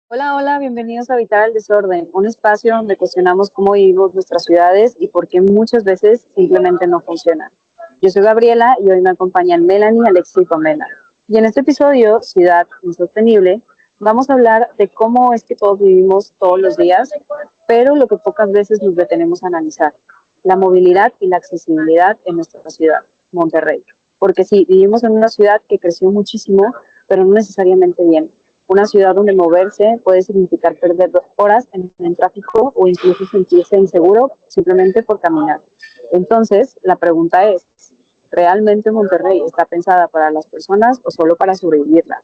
Hola, hola, bienvenidos a Habitar el Desorden, un espacio donde cuestionamos cómo vivimos nuestras ciudades y por qué muchas veces simplemente no funcionan. Yo soy Gabriela y hoy me acompañan Melanie, Alexia y Pamela. Y en este episodio, Ciudad Insostenible, vamos a hablar de cómo es que todos vivimos todos los días, pero lo que pocas veces nos detenemos a analizar, la movilidad y la accesibilidad en nuestra ciudad, Monterrey. Porque sí, vivimos en una ciudad que creció muchísimo, pero no necesariamente bien. Una ciudad donde moverse puede significar perder horas en el tráfico o incluso sentirse inseguro simplemente por caminar. Entonces, la pregunta es, ¿realmente Monterrey está pensada para las personas o solo para sobrevivirla?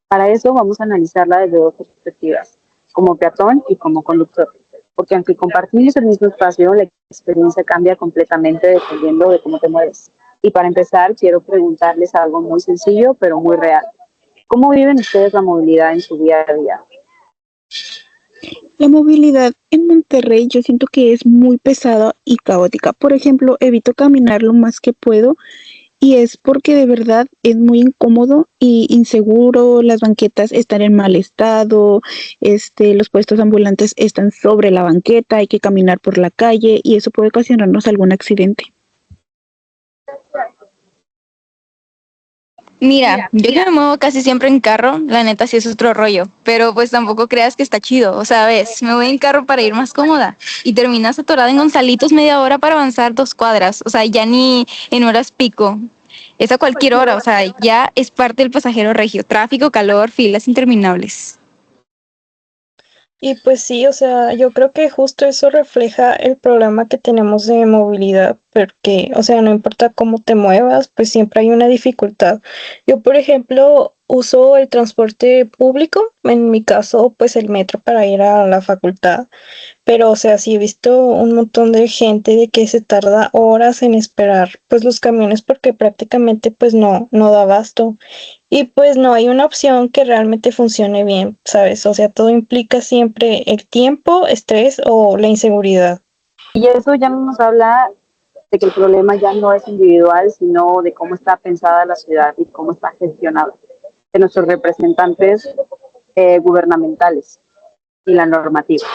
Para eso vamos a analizarla desde dos perspectivas, como peatón y como conductor. Porque aunque compartimos el mismo espacio, la experiencia cambia completamente dependiendo de cómo te mueves. Y para empezar, quiero preguntarles algo muy sencillo, pero muy real. ¿Cómo viven ustedes la movilidad en su día a día? La movilidad en Monterrey yo siento que es muy pesada y caótica. Por ejemplo, evito caminar lo más que puedo y es porque de verdad es muy incómodo y inseguro. Las banquetas están en mal estado, los puestos ambulantes están sobre la banqueta, hay que caminar por la calle y eso puede ocasionarnos algún accidente. Mira, yo que me muevo casi siempre en carro, la neta sí es otro rollo, pero pues tampoco creas que está chido, o sea, ves, me voy en carro para ir más cómoda y terminas atorada en Gonzalitos media hora para avanzar 2 cuadras, o sea, ya ni en horas pico, es a cualquier hora, o sea, ya es parte del pasajero regio, tráfico, calor, filas interminables. Y pues sí, o sea, yo creo que justo eso refleja el problema que tenemos de movilidad, porque, o sea, no importa cómo te muevas, pues siempre hay una dificultad. Yo, por ejemplo, uso el transporte público, en mi caso, pues el metro para ir a la facultad. Pero, o sea, sí he visto un montón de gente de que se tarda horas en esperar, pues los camiones porque prácticamente pues no da abasto. Y pues no hay una opción que realmente funcione bien, ¿sabes? O sea, todo implica siempre el tiempo, estrés o la inseguridad. Y eso ya nos habla de que el problema ya no es individual, sino de cómo está pensada la ciudad y cómo está gestionada, de nuestros representantes gubernamentales y la normativa.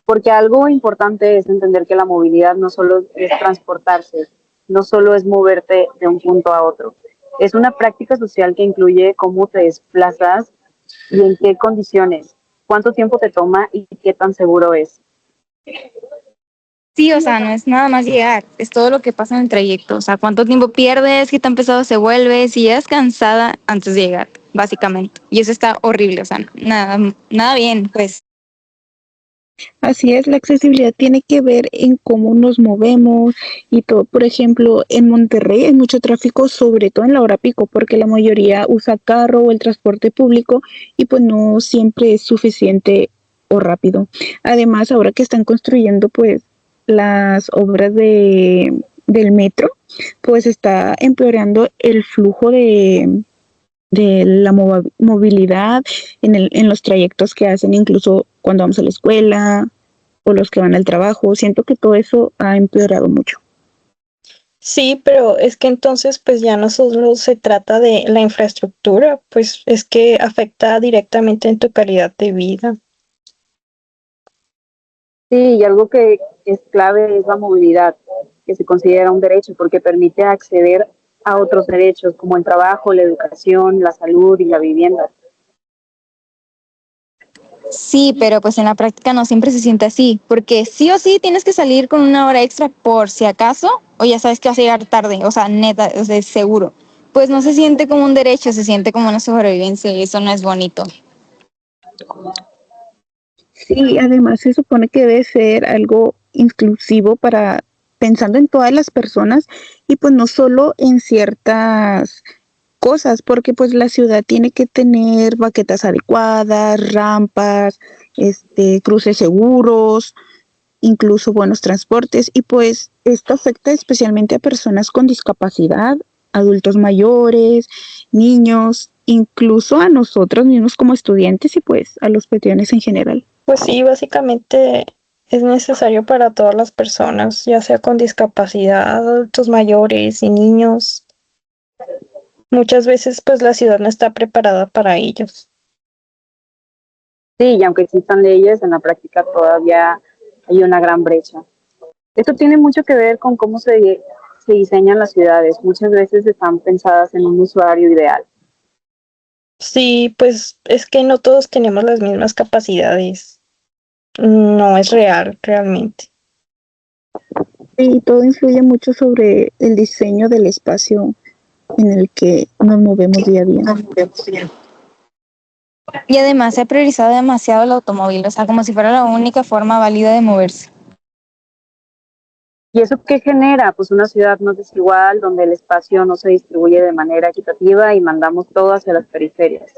Porque algo importante es entender que la movilidad no solo es transportarse, no solo es moverte de un punto a otro. Es una práctica social que incluye cómo te desplazas y en qué condiciones, cuánto tiempo te toma y qué tan seguro es. Sí, o sea, no es nada más llegar, es todo lo que pasa en el trayecto, o sea, cuánto tiempo pierdes, qué tan pesado se vuelve, si llegas cansada antes de llegar, básicamente, y eso está horrible, o sea, nada bien, pues. Así es, la accesibilidad tiene que ver en cómo nos movemos y todo. Por ejemplo, en Monterrey hay mucho tráfico, sobre todo en la hora pico, porque la mayoría usa carro o el transporte público y pues no siempre es suficiente o rápido. Además, ahora que están construyendo pues las obras del metro, pues está empeorando el flujo de la movilidad en los trayectos que hacen, incluso cuando vamos a la escuela o los que van al trabajo. Siento que todo eso ha empeorado mucho. Sí, pero es que entonces pues ya no solo se trata de la infraestructura, pues es que afecta directamente en tu calidad de vida. Sí, y algo que es clave es la movilidad, que se considera un derecho porque permite acceder a otros derechos como el trabajo, la educación, la salud y la vivienda. Sí, pero pues en la práctica no siempre se siente así, porque sí o sí tienes que salir con una hora extra por si acaso, o ya sabes que vas a llegar tarde, o sea, neta, o sea, es seguro. Pues no se siente como un derecho, se siente como una sobrevivencia y eso no es bonito. Sí, además se supone que debe ser algo inclusivo para pensando en todas las personas y pues no solo en ciertas cosas, porque pues la ciudad tiene que tener baquetas adecuadas, rampas, cruces seguros, incluso buenos transportes y pues esto afecta especialmente a personas con discapacidad, adultos mayores, niños, incluso a nosotros mismos como estudiantes y pues a los peatones en general. Pues sí, básicamente es necesario para todas las personas, ya sea con discapacidad, adultos mayores y niños. Muchas veces pues la ciudad no está preparada para ellos. Sí, y aunque existan leyes, en la práctica todavía hay una gran brecha. Esto tiene mucho que ver con cómo se diseñan las ciudades. Muchas veces están pensadas en un usuario ideal. Sí, pues es que no todos tenemos las mismas capacidades. No es real, realmente. Y todo influye mucho sobre el diseño del espacio en el que nos movemos día a día. Y además se ha priorizado demasiado el automóvil, o sea, como si fuera la única forma válida de moverse. ¿Y eso qué genera? Pues una ciudad más desigual, donde el espacio no se distribuye de manera equitativa y mandamos todo hacia las periferias.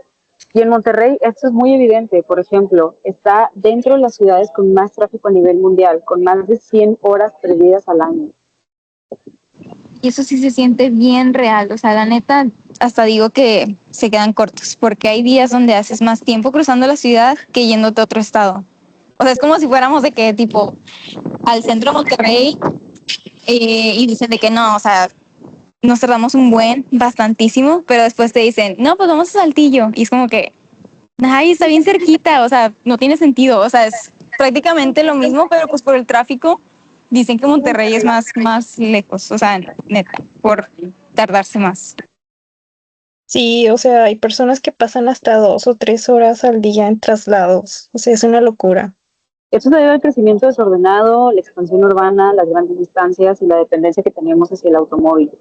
Y en Monterrey esto es muy evidente. Por ejemplo, está dentro de las ciudades con más tráfico a nivel mundial, con más de 100 horas perdidas al año. Y eso sí se siente bien real, o sea, la neta, hasta digo que se quedan cortos, porque hay días donde haces más tiempo cruzando la ciudad que yéndote a otro estado. O sea, es como si fuéramos de que tipo al centro de Monterrey y dicen de que no, o sea, nos tardamos bastantísimo, pero después te dicen, no, pues vamos a Saltillo. Y es como que, ay, está bien cerquita, o sea, no tiene sentido, o sea, es prácticamente lo mismo, pero pues por el tráfico dicen que Monterrey es más lejos, o sea, neta, por tardarse más. Sí, o sea, hay personas que pasan hasta 2 o 3 horas al día en traslados. O sea, es una locura. Esto se debe al crecimiento desordenado, la expansión urbana, las grandes distancias y la dependencia que tenemos hacia el automóvil.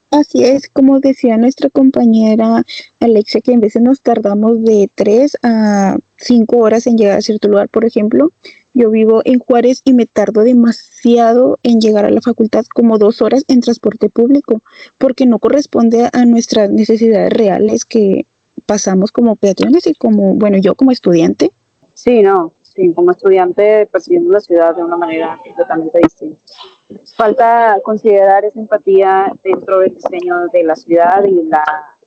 Así es, como decía nuestra compañera Alexia, que en veces nos tardamos de 3 a 5 horas en llegar a cierto lugar. Por ejemplo, yo vivo en Juárez y me tardo demasiado en llegar a la facultad, como 2 horas en transporte público, porque no corresponde a nuestras necesidades reales que pasamos como peatones y como, bueno, yo como estudiante. Sí, no, sí, como estudiante percibiendo la ciudad de una manera completamente distinta. Falta considerar esa empatía dentro del diseño de la ciudad y la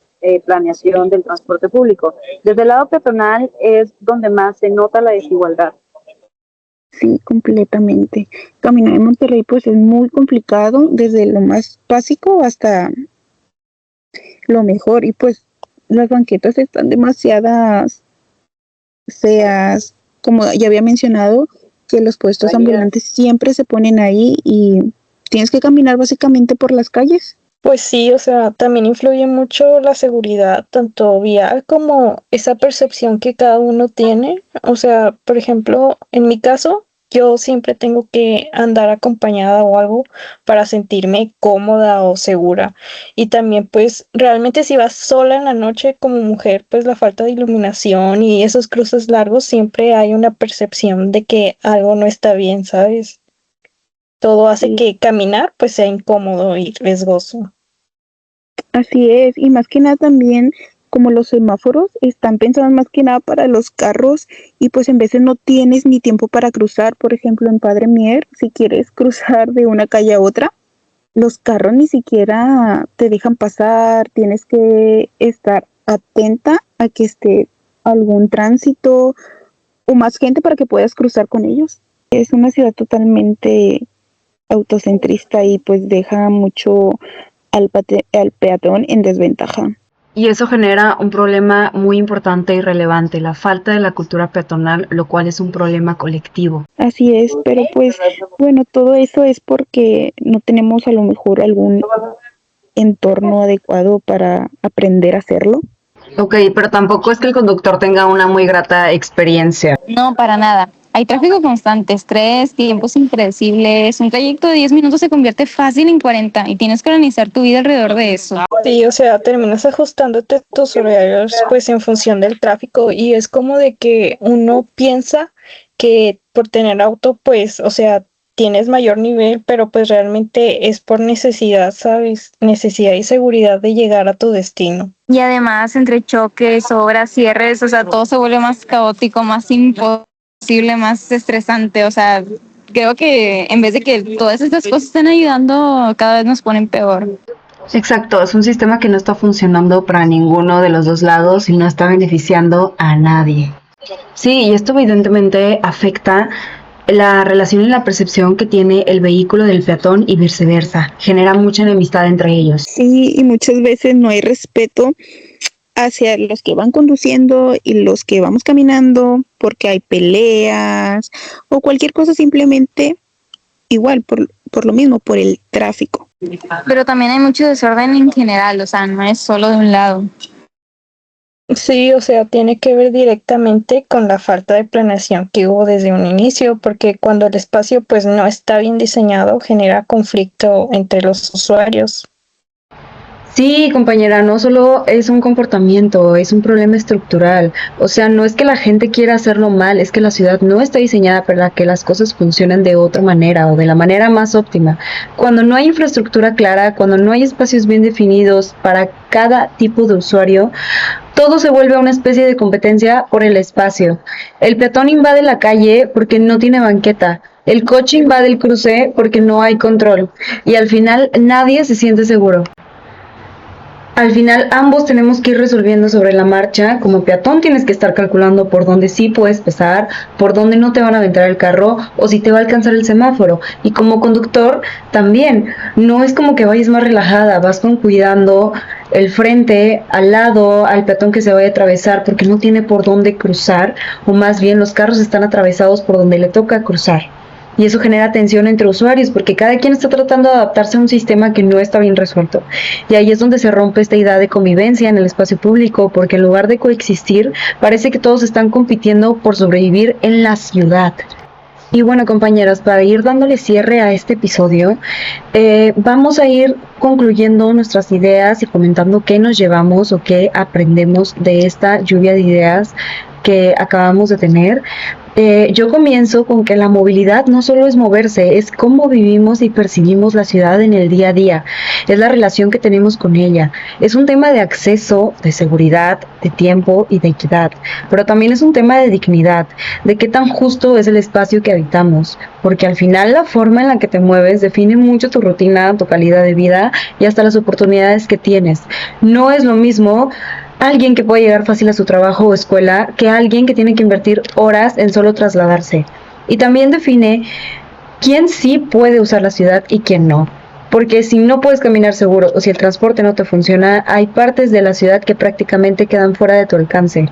planeación del transporte público. Desde el lado peatonal es donde más se nota la desigualdad. Sí, completamente. Caminar en Monterrey pues es muy complicado, desde lo más básico hasta lo mejor, y pues las banquetas están demasiadas feas, como ya había mencionado, que los puestos ambulantes siempre se ponen ahí y tienes que caminar básicamente por las calles. Pues sí, o sea, también influye mucho la seguridad, tanto vial como esa percepción que cada uno tiene. O sea, por ejemplo, en mi caso, yo siempre tengo que andar acompañada o algo para sentirme cómoda o segura. Y también, pues, realmente si vas sola en la noche como mujer, pues la falta de iluminación y esos cruces largos, siempre hay una percepción de que algo no está bien, ¿sabes? Todo hace Sí, que caminar pues sea incómodo y riesgoso. así es, y más que nada también como los semáforos están pensados más que nada para los carros y pues en veces no tienes ni tiempo para cruzar. Por ejemplo, en Padre Mier, si quieres cruzar de una calle a otra, los carros ni siquiera te dejan pasar, tienes que estar atenta a que esté algún tránsito o más gente para que puedas cruzar con ellos. Es una ciudad totalmente autocentrista y pues deja mucho al peatón en desventaja. Y eso genera un problema muy importante y relevante, la falta de la cultura peatonal, lo cual es un problema colectivo. Así es, pero pues bueno, todo eso es porque no tenemos a lo mejor algún entorno adecuado para aprender a hacerlo. Ok, pero tampoco es que el conductor tenga una muy grata experiencia. No, para nada. Hay tráfico constante, estrés, tiempos impredecibles. Un trayecto de 10 minutos se convierte fácil en 40 y tienes que organizar tu vida alrededor de eso. Sí, o sea, terminas ajustándote tus horarios pues en función del tráfico y es como de que uno piensa que por tener auto pues, o sea, tienes mayor nivel, pero pues realmente es por necesidad, ¿sabes? Necesidad y seguridad de llegar a tu destino. Y además, entre choques, obras, cierres, o sea, todo se vuelve más caótico, más imposible, más estresante. O sea, creo que en vez de que todas estas cosas estén ayudando, cada vez nos ponen peor. Exacto, es un sistema que no está funcionando para ninguno de los dos lados y no está beneficiando a nadie. Sí, y esto evidentemente afecta la relación y la percepción que tiene el vehículo del peatón y viceversa. Genera mucha enemistad entre ellos. Sí, y muchas veces no hay respeto hacia los que van conduciendo y los que vamos caminando, porque hay peleas o cualquier cosa, simplemente igual por lo mismo, por el tráfico. Pero también hay mucho desorden en general, o sea, no es solo de un lado. Sí, o sea, tiene que ver directamente con la falta de planeación que hubo desde un inicio, porque cuando el espacio pues no está bien diseñado, genera conflicto entre los usuarios. Sí, compañera, no solo es un comportamiento, es un problema estructural. O sea, no es que la gente quiera hacerlo mal, es que la ciudad no está diseñada para que las cosas funcionen de otra manera o de la manera más óptima. Cuando no hay infraestructura clara, cuando no hay espacios bien definidos para cada tipo de usuario, todo se vuelve una especie de competencia por el espacio. El peatón invade la calle porque no tiene banqueta. El coche invade el cruce porque no hay control. Y al final nadie se siente seguro. Al final ambos tenemos que ir resolviendo sobre la marcha. Como peatón tienes que estar calculando por dónde sí puedes pasar, por dónde no te van a aventar el carro o si te va a alcanzar el semáforo. Y como conductor también, no es como que vayas más relajada, vas con cuidando el frente, al lado, al peatón que se vaya a atravesar porque no tiene por dónde cruzar, o más bien los carros están atravesados por donde le toca cruzar. Y eso genera tensión entre usuarios porque cada quien está tratando de adaptarse a un sistema que no está bien resuelto. Y ahí es donde se rompe esta idea de convivencia en el espacio público, porque en lugar de coexistir, parece que todos están compitiendo por sobrevivir en la ciudad. Y bueno, compañeras, para ir dándole cierre a este episodio, vamos a ir concluyendo nuestras ideas y comentando qué nos llevamos o qué aprendemos de esta lluvia de ideas que acabamos de tener. Yo comienzo con que la movilidad no solo es moverse, es cómo vivimos y percibimos la ciudad en el día a día, es la relación que tenemos con ella, es un tema de acceso, de seguridad, de tiempo y de equidad, pero también es un tema de dignidad, de qué tan justo es el espacio que habitamos, porque al final la forma en la que te mueves define mucho tu rutina, tu calidad de vida y hasta las oportunidades que tienes. No es lo mismo alguien que puede llegar fácil a su trabajo o escuela que alguien que tiene que invertir horas en solo trasladarse. Y también define quién sí puede usar la ciudad y quién no. Porque si no puedes caminar seguro o si el transporte no te funciona, hay partes de la ciudad que prácticamente quedan fuera de tu alcance.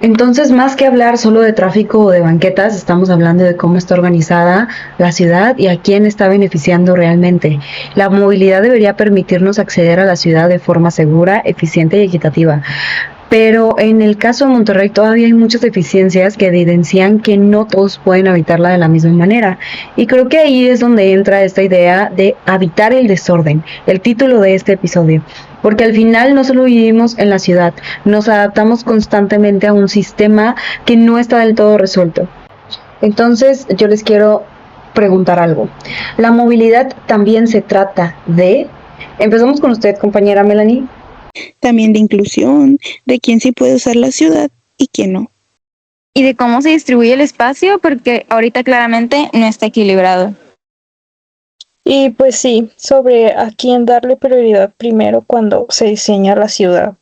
Entonces, más que hablar solo de tráfico o de banquetas, estamos hablando de cómo está organizada la ciudad y a quién está beneficiando realmente. La movilidad debería permitirnos acceder a la ciudad de forma segura, eficiente y equitativa. Pero en el caso de Monterrey todavía hay muchas deficiencias que evidencian que no todos pueden habitarla de la misma manera. Y creo que ahí es donde entra esta idea de habitar el desorden, el título de este episodio. Porque al final no solo vivimos en la ciudad, nos adaptamos constantemente a un sistema que no está del todo resuelto. Entonces yo les quiero preguntar algo. ¿La movilidad también se trata de...? Empezamos con usted, compañera Melanie. También de inclusión, de quién sí puede usar la ciudad y quién no. Y de cómo se distribuye el espacio, porque ahorita claramente no está equilibrado. Y pues sí, sobre a quién darle prioridad primero cuando se diseña la ciudad.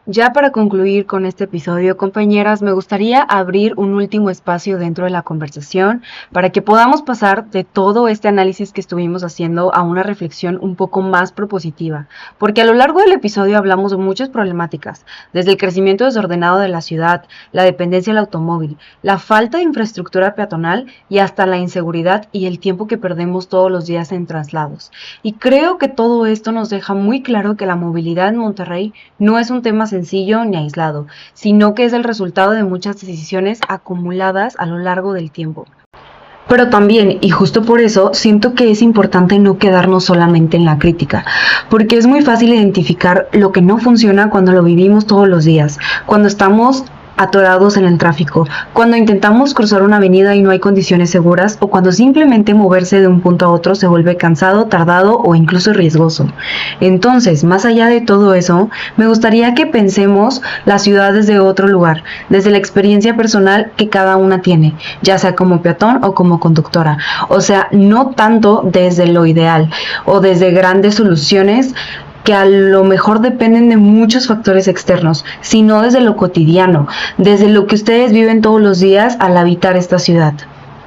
Ya para concluir con este episodio, compañeras, me gustaría abrir un último espacio dentro de la conversación para que podamos pasar de todo este análisis que estuvimos haciendo a una reflexión un poco más propositiva, porque a lo largo del episodio hablamos de muchas problemáticas, desde el crecimiento desordenado de la ciudad, la dependencia del automóvil, la falta de infraestructura peatonal y hasta la inseguridad y el tiempo que perdemos todos los días en traslados. Y creo que todo esto nos deja muy claro que la movilidad en Monterrey no es un tema sencillo ni aislado, sino que es el resultado de muchas decisiones acumuladas a lo largo del tiempo. Pero también, y justo por eso, siento que es importante no quedarnos solamente en la crítica, porque es muy fácil identificar lo que no funciona cuando lo vivimos todos los días, cuando estamos atorados en el tráfico, cuando intentamos cruzar una avenida y no hay condiciones seguras, o cuando simplemente moverse de un punto a otro se vuelve cansado, tardado o incluso riesgoso. Entonces, más allá de todo eso, me gustaría que pensemos la ciudad desde otro lugar, desde la experiencia personal que cada una tiene, ya sea como peatón o como conductora. O sea, no tanto desde lo ideal o desde grandes soluciones que a lo mejor dependen de muchos factores externos, sino desde lo cotidiano, desde lo que ustedes viven todos los días al habitar esta ciudad.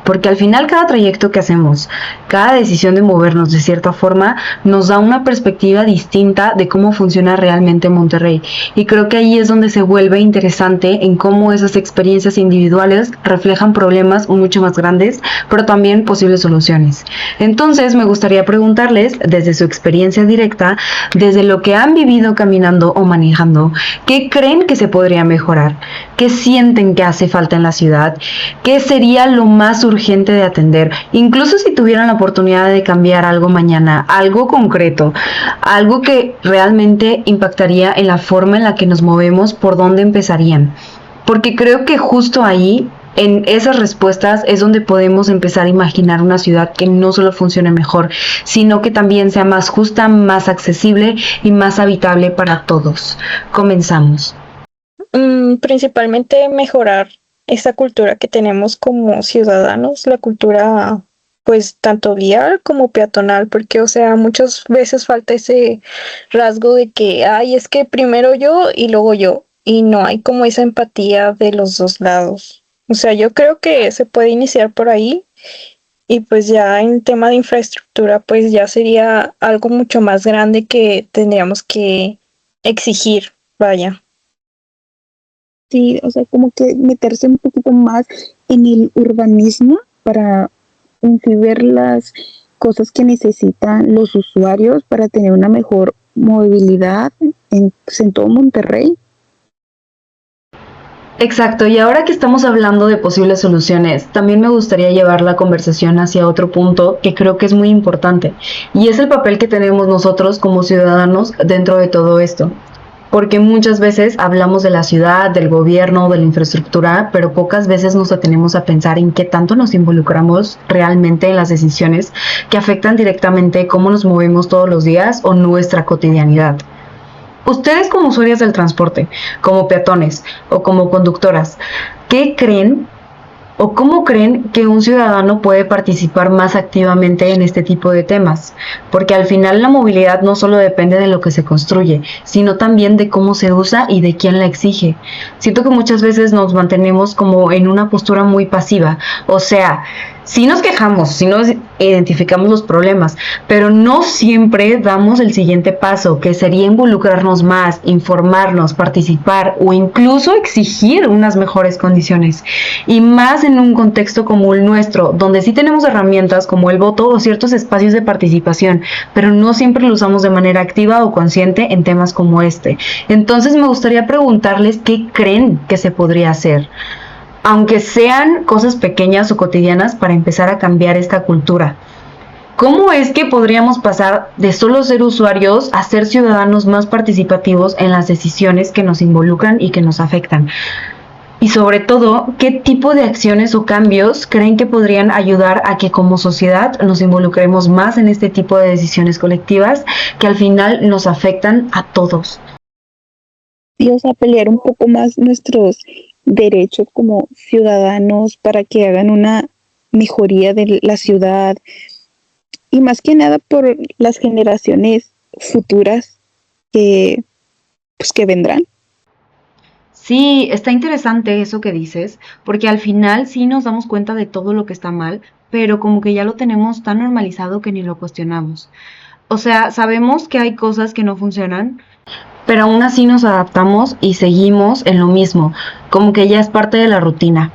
porque al final cada trayecto que hacemos, cada decisión de movernos de cierta forma, nos da una perspectiva distinta de cómo funciona realmente Monterrey. Y creo que ahí es donde se vuelve interesante en cómo esas experiencias individuales reflejan problemas mucho más grandes, pero también posibles soluciones. Entonces me gustaría preguntarles, desde su experiencia directa, desde lo que han vivido caminando o manejando, ¿qué creen que se podría mejorar? ¿Qué sienten que hace falta en la ciudad? ¿Qué sería lo más urgente de atender? Incluso si tuvieran la oportunidad de cambiar algo mañana, algo concreto, algo que realmente impactaría en la forma en la que nos movemos, ¿por dónde empezarían? Porque creo que justo ahí, en esas respuestas, es donde podemos empezar a imaginar una ciudad que no solo funcione mejor, sino que también sea más justa, más accesible y más habitable para todos. Comenzamos. Principalmente mejorar esa cultura que tenemos como ciudadanos, la cultura pues tanto vial como peatonal, porque o sea, muchas veces falta ese rasgo de que, ay, es que primero yo y luego yo, y no hay como esa empatía de los dos lados. O sea, yo creo que se puede iniciar por ahí y pues ya en tema de infraestructura, pues ya sería algo mucho más grande que tendríamos que exigir, vaya. Sí, o sea, como que meterse un poquito más en el urbanismo para en sí ver las cosas que necesitan los usuarios para tener una mejor movilidad pues, en todo Monterrey. Exacto, y ahora que estamos hablando de posibles soluciones, también me gustaría llevar la conversación hacia otro punto que creo que es muy importante, y es el papel que tenemos nosotros como ciudadanos dentro de todo esto. Porque muchas veces hablamos de la ciudad, del gobierno, de la infraestructura, pero pocas veces nos detenemos a pensar en qué tanto nos involucramos realmente en las decisiones que afectan directamente cómo nos movemos todos los días o nuestra cotidianidad. Ustedes como usuarias del transporte, como peatones o como conductoras, ¿qué creen o cómo creen que un ciudadano puede participar más activamente en este tipo de temas? Porque al final la movilidad no solo depende de lo que se construye, sino también de cómo se usa y de quién la exige. Siento que muchas veces nos mantenemos como en una postura muy pasiva, o sea, sí nos quejamos, sí nos identificamos los problemas, pero no siempre damos el siguiente paso, que sería involucrarnos más, informarnos, participar o incluso exigir unas mejores condiciones. Y más en un contexto como el nuestro, donde sí tenemos herramientas como el voto o ciertos espacios de participación, pero no siempre lo usamos de manera activa o consciente en temas como este. Entonces me gustaría preguntarles qué creen que se podría hacer, aunque sean cosas pequeñas o cotidianas, para empezar a cambiar esta cultura. ¿Cómo es que podríamos pasar de solo ser usuarios a ser ciudadanos más participativos en las decisiones que nos involucran y que nos afectan? Y sobre todo, ¿qué tipo de acciones o cambios creen que podrían ayudar a que como sociedad nos involucremos más en este tipo de decisiones colectivas que al final nos afectan a todos? Y, o sea, pelear un poco más nuestros derechos como ciudadanos para que hagan una mejoría de la ciudad y más que nada por las generaciones futuras que, pues, que vendrán. Sí, está interesante eso que dices, porque al final sí nos damos cuenta de todo lo que está mal, pero como que ya lo tenemos tan normalizado que ni lo cuestionamos. O sea, sabemos que hay cosas que no funcionan, pero aún así nos adaptamos y seguimos en lo mismo, como que ya es parte de la rutina.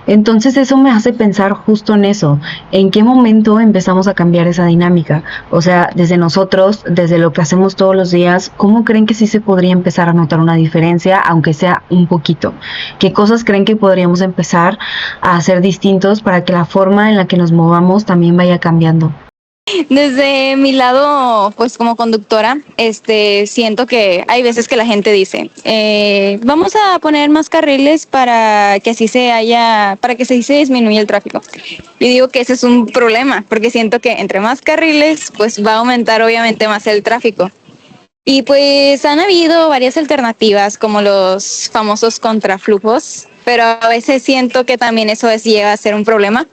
Entonces eso me hace pensar justo en eso, en qué momento empezamos a cambiar esa dinámica. O sea, desde nosotros, desde lo que hacemos todos los días, ¿cómo creen que sí se podría empezar a notar una diferencia, aunque sea un poquito? ¿Qué cosas creen que podríamos empezar a hacer distintos para que la forma en la que nos movamos también vaya cambiando? Desde mi lado, pues como conductora, siento que hay veces que la gente dice, vamos a poner más carriles para que para que así se disminuya el tráfico. Yo digo que ese es un problema, porque siento que entre más carriles, pues va a aumentar obviamente más el tráfico. Y pues han habido varias alternativas, como los famosos contraflujos, pero a veces siento que también llega a ser un problema,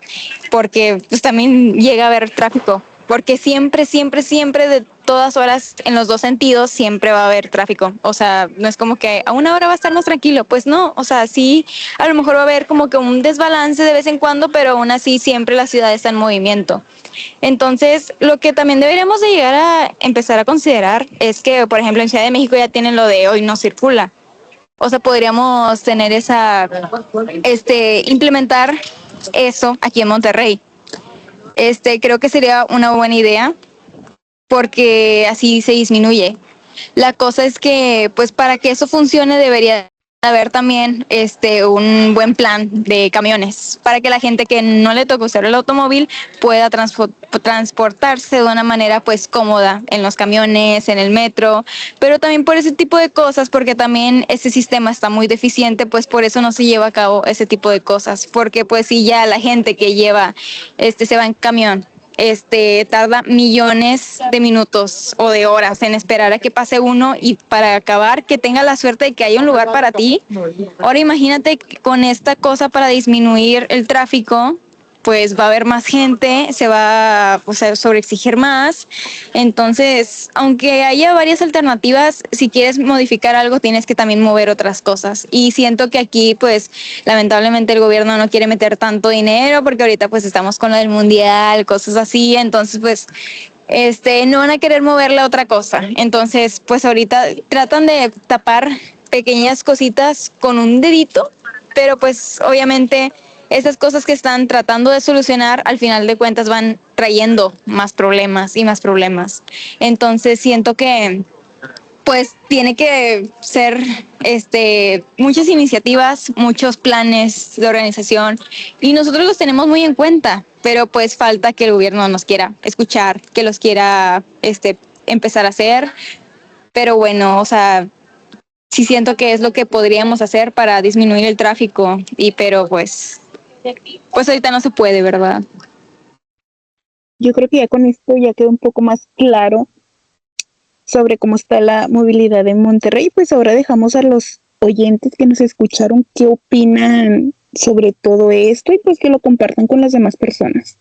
porque pues también llega a haber tráfico. porque siempre, siempre, siempre de todas horas en los dos sentidos siempre va a haber tráfico. O sea, no es como que a una hora va a estar más tranquilo, pues no, o sea, sí, a lo mejor va a haber como que un desbalance de vez en cuando, pero aún así siempre la ciudad está en movimiento. Entonces, lo que también deberíamos de llegar a empezar a considerar es que, por ejemplo, en Ciudad de México ya tienen lo de hoy no circula. O sea, podríamos tener implementar eso aquí en Monterrey. Creo que sería una buena idea porque así se disminuye. La cosa es que, pues, para que eso funcione debería haber también un buen plan de camiones para que la gente que no le toca usar el automóvil pueda transportarse de una manera pues cómoda en los camiones, en el metro, pero también por ese tipo de cosas, porque también ese sistema está muy deficiente, pues por eso no se lleva a cabo ese tipo de cosas, porque pues si ya la gente que lleva se va en camión tarda millones de minutos o de horas en esperar a que pase uno y para acabar que tenga la suerte de que haya un lugar para ti. Ahora imagínate con esta cosa para disminuir el tráfico, pues va a haber más gente, se va a sobreexigir más. Entonces, aunque haya varias alternativas, si quieres modificar algo, tienes que también mover otras cosas. Y siento que aquí, pues, lamentablemente el gobierno no quiere meter tanto dinero porque ahorita, pues, estamos con lo del mundial, cosas así. Entonces, pues, no van a querer moverle a otra cosa. Entonces, pues, ahorita tratan de tapar pequeñas cositas con un dedito, pero, pues, obviamente esas cosas que están tratando de solucionar, al final de cuentas van trayendo más problemas y más problemas. Entonces siento que pues tiene que ser muchas iniciativas, muchos planes de organización y nosotros los tenemos muy en cuenta, pero pues falta que el gobierno nos quiera escuchar, que los quiera empezar a hacer. Pero bueno, o sea, sí siento que es lo que podríamos hacer para disminuir el tráfico pero pues ahorita no se puede, ¿verdad? Yo creo que ya con esto ya quedó un poco más claro sobre cómo está la movilidad en Monterrey. Pues ahora dejamos a los oyentes que nos escucharon qué opinan sobre todo esto y pues que lo compartan con las demás personas.